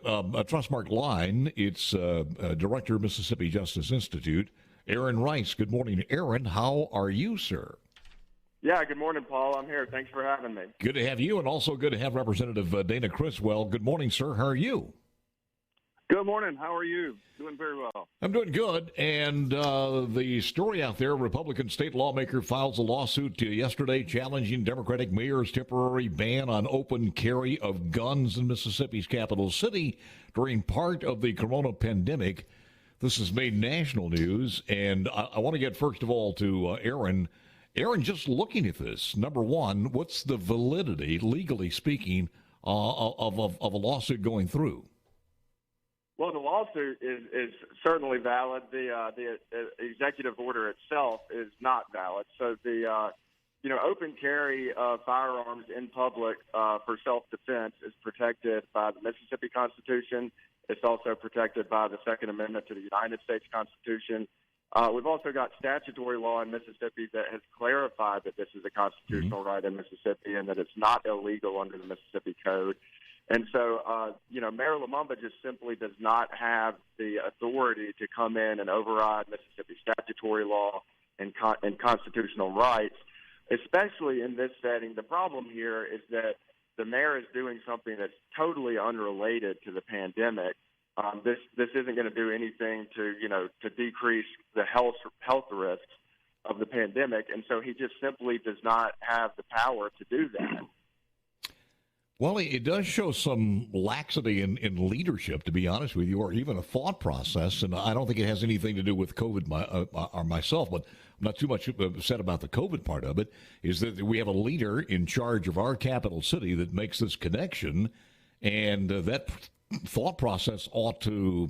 A Trustmark line. It's Director, Mississippi Justice Institute, Aaron Rice. Good morning, Aaron. How are you, sir? Yeah, good morning, Paul. I'm here. Thanks for having me. Good to have you, and also good to have Representative Dana Criswell. Good morning, sir. How are you? Good morning. How are you? Doing very well. I'm doing good. And the story out there, Republican state lawmaker files a lawsuit yesterday challenging Democratic mayor's temporary ban on open carry of guns in Mississippi's capital city during part of the corona pandemic. This has made national news. And I want to get, first of all, to Aaron. Aaron, just looking at this, number one, what's the validity, legally speaking, of a lawsuit going through? Well, the lawsuit is certainly valid. The executive order itself is not valid. So the open carry of firearms in public for self-defense is protected by the Mississippi Constitution. It's also protected by the Second Amendment to the United States Constitution. We've also got statutory law in Mississippi that has clarified that this is a constitutional right in Mississippi and that it's not illegal under the Mississippi Code. And so, Mayor Lumumba just simply does not have the authority to come in and override Mississippi statutory law and constitutional rights, especially in this setting. The problem here is that the mayor is doing something that's totally unrelated to the pandemic. This isn't going to do anything to decrease the health risks of the pandemic, and so he just simply does not have the power to do that. Well, it does show some laxity in leadership, to be honest with you, or even a thought process. And I don't think it has anything to do with COVID or myself, but I'm not too much upset about the COVID part of it, is that we have a leader in charge of our capital city that makes this connection, and that thought process ought to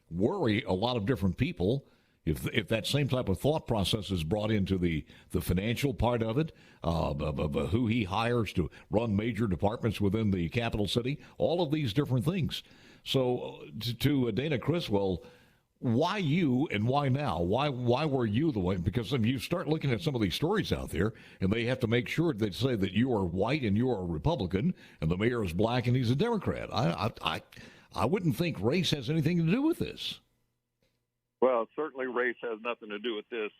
worry a lot of different people. If that same type of thought process is brought into the financial part of it, of who he hires to run major departments within the capital city, all of these different things. So to Dana Criswell, why you and why now? Why were you the one? Because if you start looking at some of these stories out there, and they have to make sure they say that you are white and you are a Republican, and the mayor is black and he's a Democrat. I wouldn't think race has anything to do with this. Well, certainly race has nothing to do with this.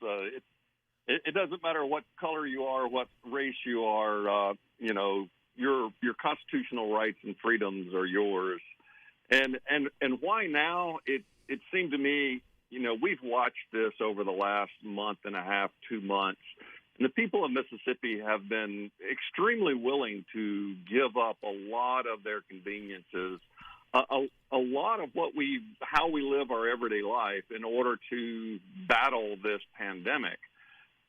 It doesn't matter what color you are, what race you are. Your constitutional rights and freedoms are yours. And why now? It seemed to me, we've watched this over the last month and a half, 2 months, and the people of Mississippi have been extremely willing to give up a lot of their conveniences, a lot of how we live our everyday life in order to battle this pandemic.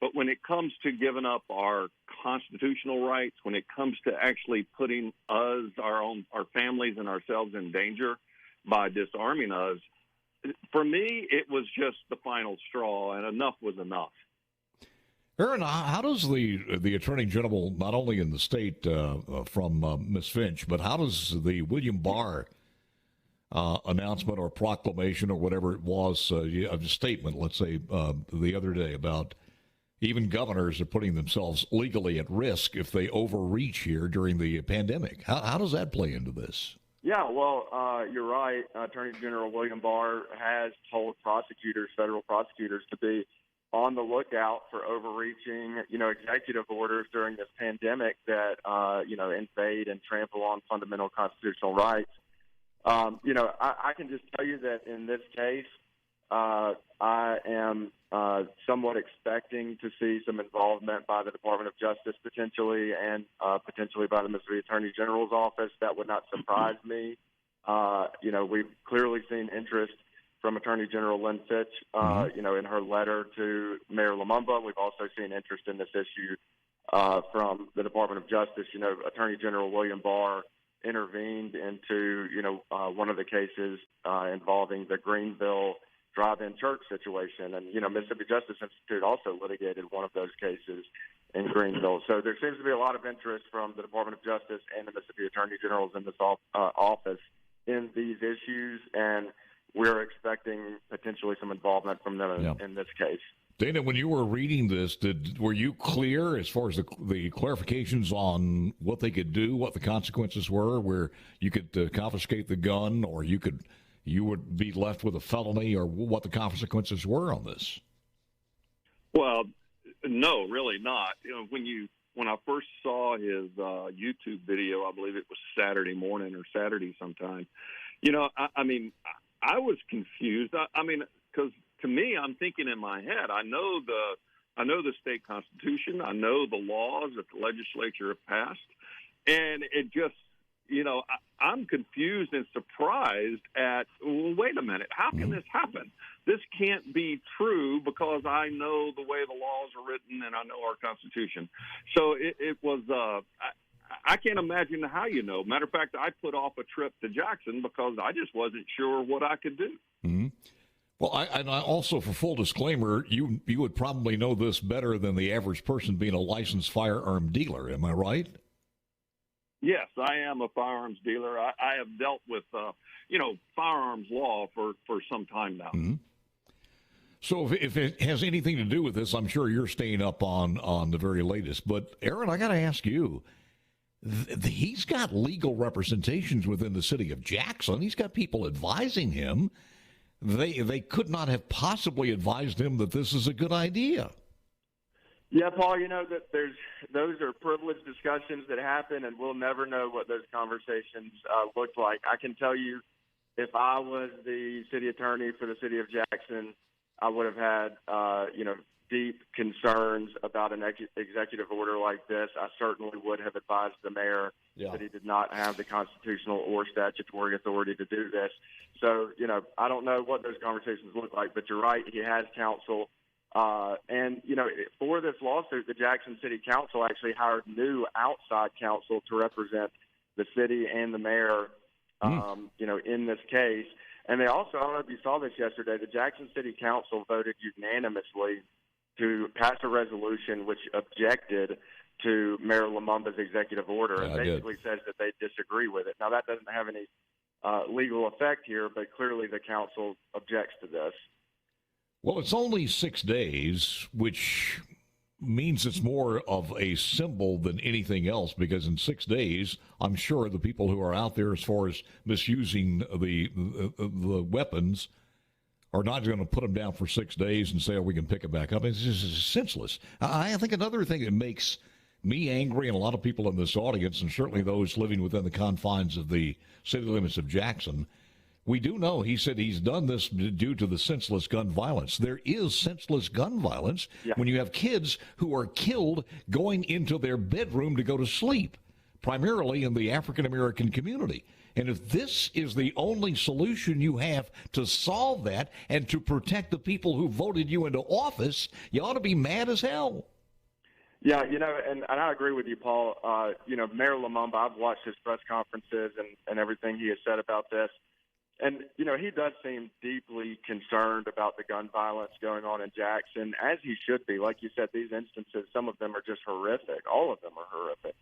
But when it comes to giving up our constitutional rights, when it comes to actually putting us, our families and ourselves in danger by disarming us, for me, it was just the final straw, and enough was enough. Aaron, how does the Attorney General, not only in the state from Ms. Finch, but how does the William Barr announcement or proclamation or whatever it was, a statement, let's say, the other day about even governors are putting themselves legally at risk if they overreach here during the pandemic? How does that play into this? Yeah, well, you're right. Attorney General William Barr has told federal prosecutors, to be on the lookout for overreaching, executive orders during this pandemic that, invade and trample on fundamental constitutional rights. I can just tell you that in this case, I am somewhat expecting to see some involvement by the Department of Justice potentially, and potentially by the Missouri Attorney General's office. That would not surprise me. We've clearly seen interest from Attorney General Lynn Fitch, in her letter to Mayor Lumumba. We've also seen interest in this issue from the Department of Justice. Attorney General William Barr intervened into, one of the cases involving the Greenville drive-in church situation. And, Mississippi Justice Institute also litigated one of those cases in Greenville. So there seems to be a lot of interest from the Department of Justice and the Mississippi Attorney General's in this office in these issues, and we're expecting potentially some involvement from them in this case. Dana, when you were reading this, were you clear as far as the clarifications on what they could do, what the consequences were, where you could confiscate the gun, or you would be left with a felony, or what the consequences were on this? Well, no, really not. When I first saw his YouTube video, I believe it was Saturday morning or Saturday sometime. I was confused. Because to me, I'm thinking in my head, I know the state constitution, I know the laws that the legislature have passed, and it just, I'm confused and surprised at, well, wait a minute, how can this happen? This can't be true because I know the way the laws are written and I know our Constitution. So it was, I can't imagine how Matter of fact, I put off a trip to Jackson because I just wasn't sure what I could do. Mm-hmm. Well, I also, for full disclaimer, you would probably know this better than the average person being a licensed firearm dealer. Am I right? Yes, I am a firearms dealer. I have dealt with, firearms law for some time now. Mm-hmm. So if it has anything to do with this, I'm sure you're staying up on the very latest. But, Aaron, I got to ask you, he's got legal representations within the city of Jackson. He's got people advising him. They could not have possibly advised him that this is a good idea. Yeah, Paul, that those are privileged discussions that happen, and we'll never know what those conversations looked like. I can tell you, if I was the city attorney for the city of Jackson, I would have had, deep concerns about an executive order like this. I certainly would have advised the mayor that he did not have the constitutional or statutory authority to do this. So, I don't know what those conversations look like, but you're right. He has counsel. And for this lawsuit, the Jackson City Council actually hired new outside counsel to represent the city and the mayor, in this case. And they also, I don't know if you saw this yesterday, the Jackson City Council voted unanimously to pass a resolution which objected to Mayor Lumumba's executive order and basically says that they disagree with it. Now, that doesn't have any legal effect here, but clearly the council objects to this. Well, it's only 6 days, which means it's more of a symbol than anything else, because in 6 days, I'm sure the people who are out there as far as misusing the weapons are not going to put them down for 6 days and say, oh, we can pick it back up. It's just senseless. I think another thing that makes me angry and a lot of people in this audience, and certainly those living within the confines of the city limits of Jackson, we do know, he said he's done this due to the senseless gun violence. There is senseless gun violence when you have kids who are killed going into their bedroom to go to sleep, primarily in the African-American community. And if this is the only solution you have to solve that and to protect the people who voted you into office, you ought to be mad as hell. Yeah, and I agree with you, Paul. Mayor Lumumba, I've watched his press conferences and everything he has said about this. And, he does seem deeply concerned about the gun violence going on in Jackson, as he should be. Like you said, these instances, some of them are just horrific. All of them are horrific.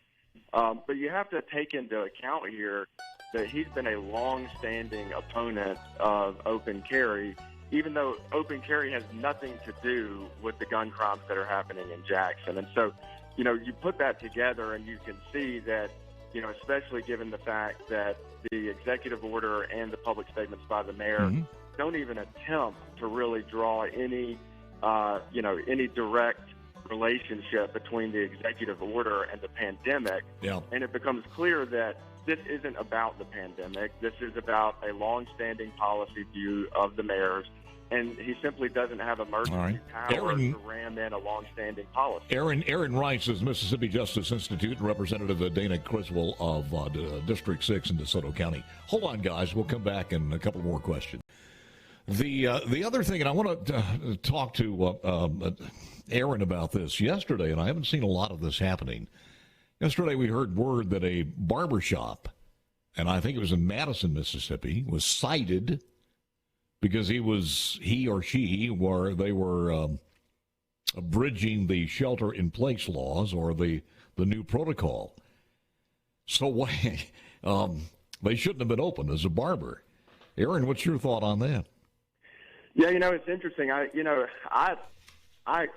But you have to take into account here that he's been a long-standing opponent of open carry, even though open carry has nothing to do with the gun crimes that are happening in Jackson. And so, you put that together and you can see that, especially given the fact that the executive order and the public statements by the mayor don't even attempt to really draw any direct relationship between the executive order and the pandemic. Yeah. And it becomes clear that this isn't about the pandemic. This is about a long-standing policy view of the mayor's, and he simply doesn't have emergency power to ram in a long-standing policy. Aaron Rice is Mississippi Justice Institute and Representative Dana Criswell of District 6 in DeSoto County. Hold on, guys. We'll come back in a couple more questions. The other thing, and I want to talk to Aaron about this yesterday, and I haven't seen a lot of this happening. Yesterday we heard word that a barbershop, and I think it was in Madison, Mississippi, was cited because they were abridging the shelter-in-place laws or the new protocol. So they shouldn't have been open as a barber. Aaron, what's your thought on that? Yeah, it's interesting. I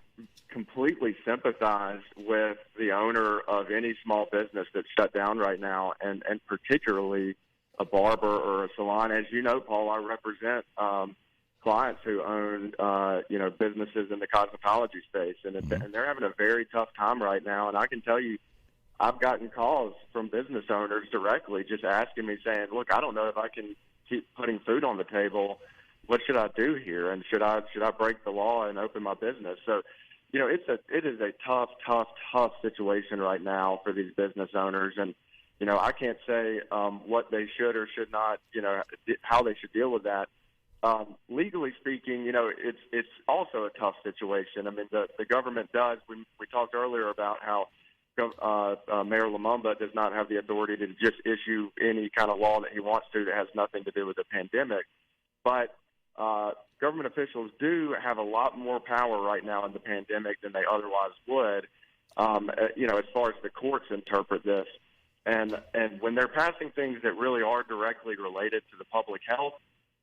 completely sympathize with the owner of any small business that's shut down right now, and particularly a barber or a salon. As you know, Paul, I represent clients who own, businesses in the cosmetology space, and they're having a very tough time right now. And I can tell you, I've gotten calls from business owners directly just asking me, saying, look, I don't know if I can keep putting food on the table. What should I do here? And should I break the law and open my business? So, it is a tough situation right now for these business owners. And, I can't say what they should or should not, how they should deal with that. Legally speaking, it's also a tough situation. I mean, the government does. We talked earlier about how Mayor Lumumba does not have the authority to just issue any kind of law that he wants to that has nothing to do with the pandemic. But government officials do have a lot more power right now in the pandemic than they otherwise would, as far as the courts interpret this. And when they're passing things that really are directly related to the public health,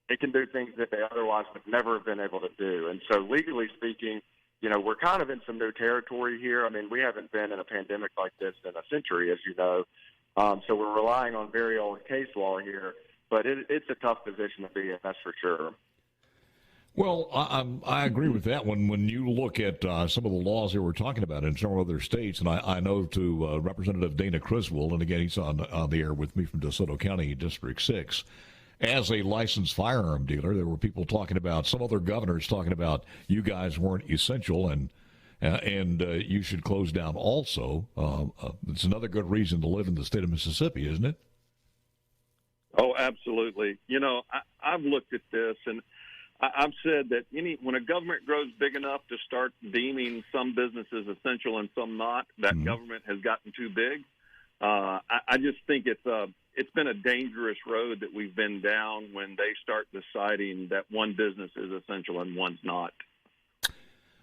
they can do things that they otherwise would never have been able to do. And so legally speaking, we're kind of in some new territory here. I mean, we haven't been in a pandemic like this in a century, as you know. So we're relying on very old case law here. But it's a tough position to be in, that's for sure. Well, I agree with that one. When you look at some of the laws that we're talking about in several other states, and I know to Representative Dana Criswell, and again, he's on the air with me from DeSoto County, District 6, as a licensed firearm dealer, there were people talking about, some other governors talking about, you guys weren't essential and you should close down also. It's another good reason to live in the state of Mississippi, isn't it? Oh, absolutely. I've looked at this, and I've said that when a government grows big enough to start deeming some businesses essential and some not, that government has gotten too big. I just think it's been a dangerous road that we've been down when they start deciding that one business is essential and one's not.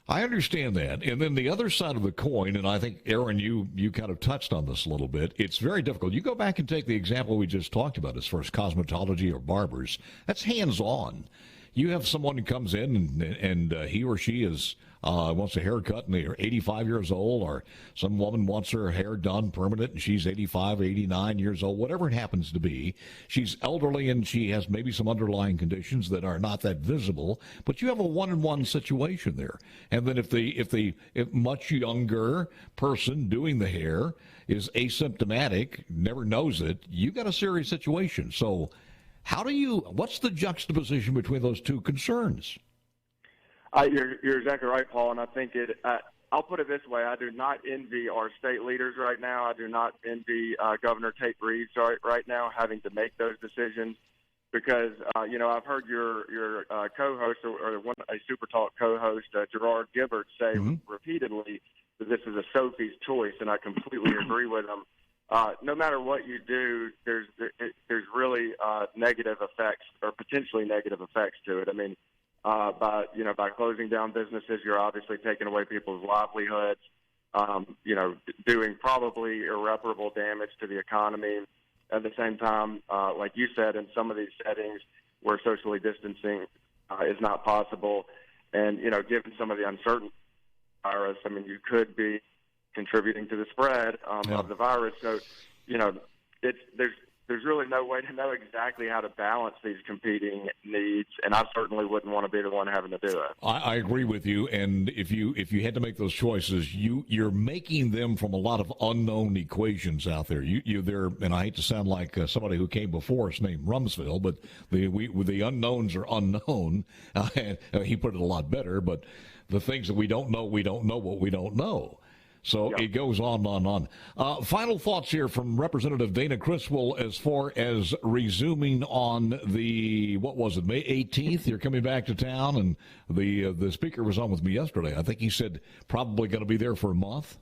I understand that. And then the other side of the coin, and I think, Aaron, you kind of touched on this a little bit, it's very difficult. You go back and take the example we just talked about as far as cosmetology or barbers. That's hands-on. You have someone who comes in and he or she wants a haircut and they're 85 years old, or some woman wants her hair done permanent and she's 85, 89 years old, whatever it happens to be. She's elderly and she has maybe some underlying conditions that are not that visible, but you have a one-on-one situation there. And then if much younger person doing the hair is asymptomatic, never knows it, you got a serious situation. So what's the juxtaposition between those two concerns? You're exactly right, Paul, and I think I'll put it this way. I do not envy our state leaders right now. I do not envy Governor Tate Reeves right now having to make those decisions because, I've heard your co-host or a SuperTalk co-host, Gerard Gibbert, say repeatedly that this is a Sophie's choice, and I completely agree with him. No matter what you do, there's really negative effects or potentially negative effects to it. I mean, by closing down businesses, you're obviously taking away people's livelihoods, doing probably irreparable damage to the economy. At the same time, like you said, in some of these settings where socially distancing is not possible, and given some of the uncertainty of the virus, I mean, you could be contributing to the spread of the virus. So, there's really no way to know exactly how to balance these competing needs, and I certainly wouldn't want to be the one having to do it. I agree with you, and if you had to make those choices, you're making them from a lot of unknown equations out there. There, and I hate to sound like somebody who came before us named Rumsfeld, but the unknowns are unknown. And he put it a lot better, but the things that we don't know what we don't know. So It goes on and on. Final thoughts here from Representative Dana Criswell as far as resuming on May 18th? You're coming back to town, and the speaker was on with me yesterday. I think he said probably going to be there for a month.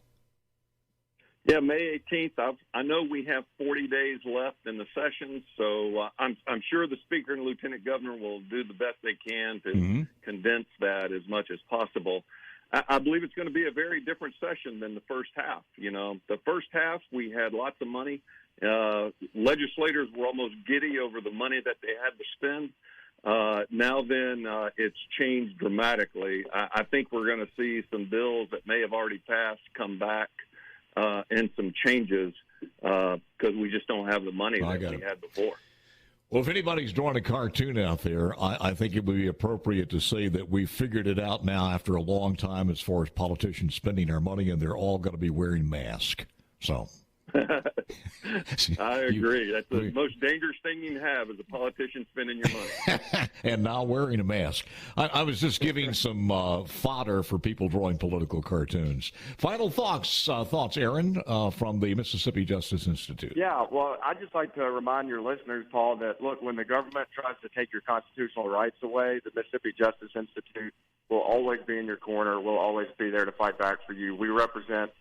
Yeah, May 18th. I know we have 40 days left in the session, so I'm sure the speaker and lieutenant governor will do the best they can to condense that as much as possible. I believe it's going to be a very different session than the first half. The first half, we had lots of money. Legislators were almost giddy over the money that they had to spend. Now then, it's changed dramatically. I think we're going to see some bills that may have already passed come back and some changes because we just don't have the money that we had before. Well, if anybody's drawing a cartoon out there, I think it would be appropriate to say that we've figured it out now after a long time as far as politicians spending our money, and they're all going to be wearing masks. So. I agree. That's the most dangerous thing you can have is a politician spending your money. And now wearing a mask. I was just giving some fodder for people drawing political cartoons. Final thoughts, Aaron, from the Mississippi Justice Institute. Yeah, well, I'd just like to remind your listeners, Paul, that, look, when the government tries to take your constitutional rights away, the Mississippi Justice Institute will always be in your corner. We'll always be there to fight back for you. We represent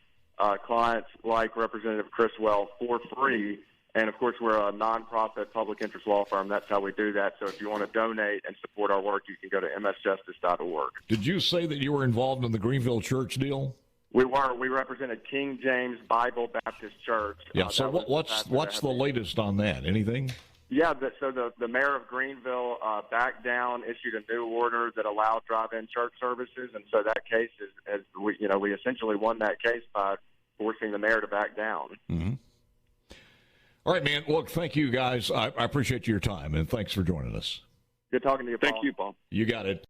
clients like Representative Criswell for free. And, of course, we're a nonprofit public interest law firm. That's how we do that. So if you want to donate and support our work, you can go to msjustice.org. Did you say that you were involved in the Greenville Church deal? We were. We represented King James Bible Baptist Church. Yeah, so what's the latest on that? Anything? Yeah, so the mayor of Greenville backed down, issued a new order that allowed drive-in church services, and so that case we essentially won that case by forcing the mayor to back down. Mm-hmm. All right, man. Look, thank you guys. I appreciate your time, and thanks for joining us. Good talking to you, Paul. Thank you, Paul. You got it.